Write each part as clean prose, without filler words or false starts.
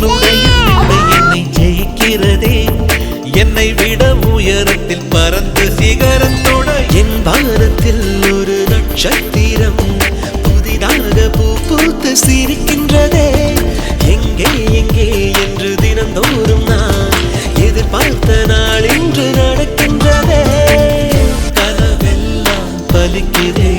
என்னை ஜெயிக்கிறதே என்னை விட உயரத்தில் பறந்து சிகரத்தோட என் வானத்தில் ஒரு நட்சத்திரம் புதிதாக பூ பூத்து சிரிக்கின்றதே எங்கே எங்கே என்று தினந்தோறும் நான் எதிர்பார்த்த நாள் இன்று நடக்கின்றதே கனவெல்லாம் பலிக்குதே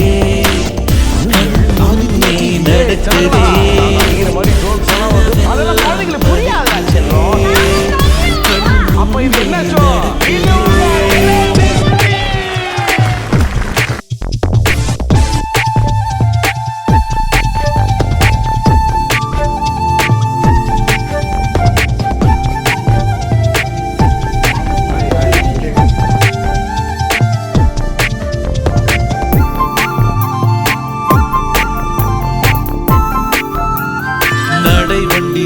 நடக்குதே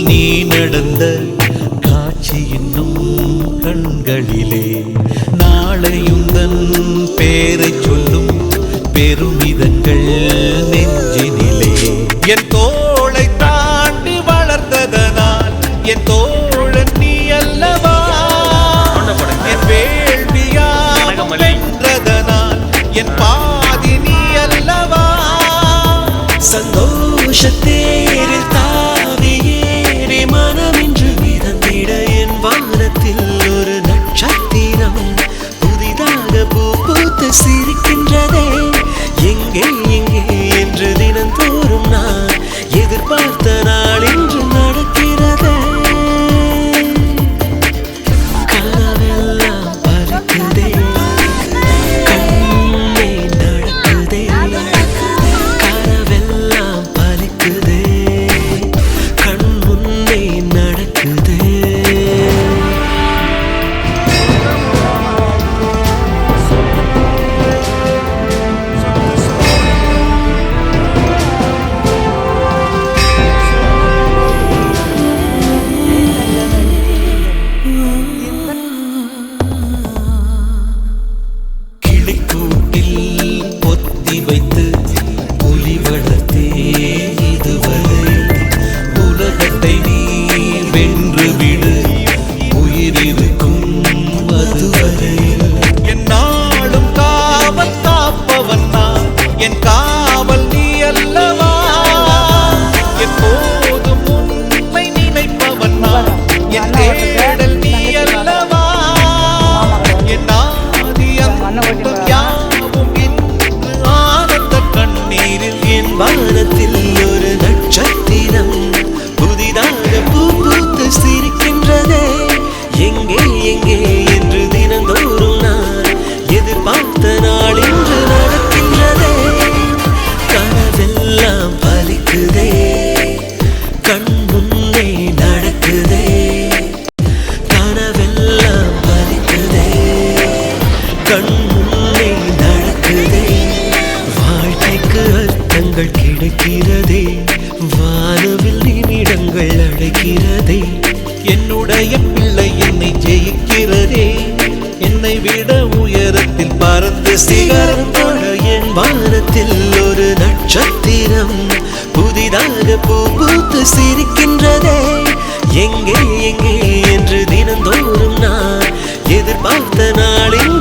நீ நடந்த காட்சி இன்னும் கண்களிலே நாளையும் தன் பேரை சொல்லும் பெருமிதங்கள் நெஞ்சினிலே என் தோளை தாண்டி வளர்ந்ததனால் என் தோழன் நீ அல்லவா என் வேள்வியாக வென்றதனால் என் பாதி நீ அல்லவா சந்தோஷத்தேரில் மனமின்று மிதந்திட என் வானத்தில் ஒரு நட்சத்திரம் புதிதாக பூ பூத்து சிரிக்கின்றதே எங்கே எங்கே என்று தினந்தோறும் நான் எதிர்பார்த்த நாள் இன்று நடக்கிறதே கனவெல்லாம் பறக்குதே கண்ணே நடக்குதே கனவெல்லாம் பலிக்குதே வைத்து புலி வளர்த்தே இதுவரை உலகத்தை நீ வென்று விடு உயிரிருக்கும் அதுவரை என் நாளும் காவல் காப்பவன் நான் என் காவல் நீ அல்லவா எப்போதும் உண்மை நினைப்பவன் நான் என் தேடல் நீ அல்லவா என் ஆதி அந்தம் யாவும் என் வானத்தில் ஒரு நட்சத்திரம் புதிதாக பூ பூத்து சிரிக்கின்றதே எங்கே எங்கே என்று தினந்தோறும் நான் எதிர்பார்த்த நாள் இன்று நடக்கின்றதே கனவெல்லாம் பலிக்குதே கண் முன்னே நடக்குதே கனவெல்லாம் பலிக்குதே கண் முன்னே நடக்குதே வாழ்க்கைக்கு அர்த்தங்கள் கிடைக்கிறதே வானவில் நிமிடங்கள் அடைக்கிறதே என்னுடைய பிள்ளை என்னை ஜெயிக்கிறதே என்னை விட உயரத்தில் பறந்து சிகரம் தொட என் வானத்தில் ஒரு நட்சத்திரம் புதிதாக பூ பூத்து சிரிக்கின்றதே எங்கே எங்கே என்று தினந்தோறும் நான் எதிர்பார்த்த நாளில்